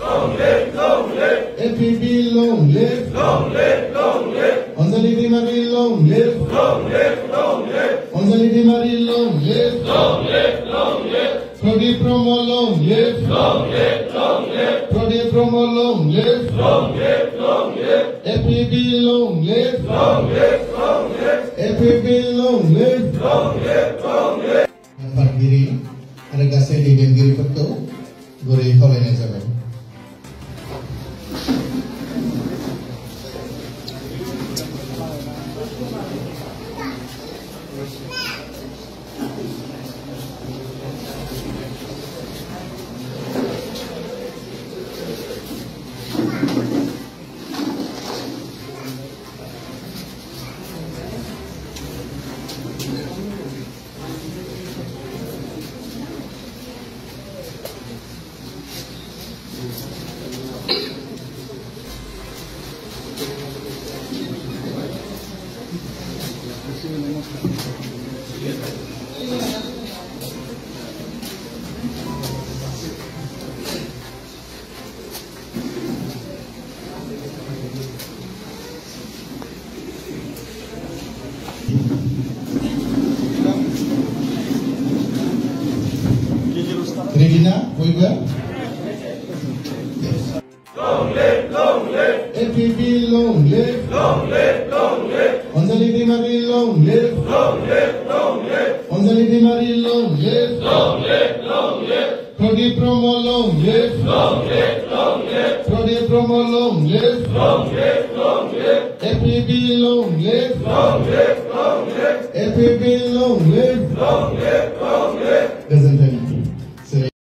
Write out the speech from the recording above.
Long live, long live. FPB, long live. Long live, long live. Anjali Di Marie, long live. Long live, long live. Anjali Di Marie, long live. Long live, long live. Pradeep Promo, long live. Long live, long live. Pradeep Promo, long live. Long live, long live. FPB, long live. Long live, long live. FPB, long live. Long live, long live. Pardiri, ada gasai di Dengiri Petu, Gori Holene Jaman. Regina, Boyga? Yes. Long live, long live. FPB, long live. Long live, long live. Anjali Di Marie, long live. Long live, long live. Anjali Di Marie, long live. Long live, long live. Pradeep Promo, long live. Long live, long live. Pradeep Promo, long live. Long live, long live. FPB, long live. Long live, long live. FPB, long live. Long live, long live.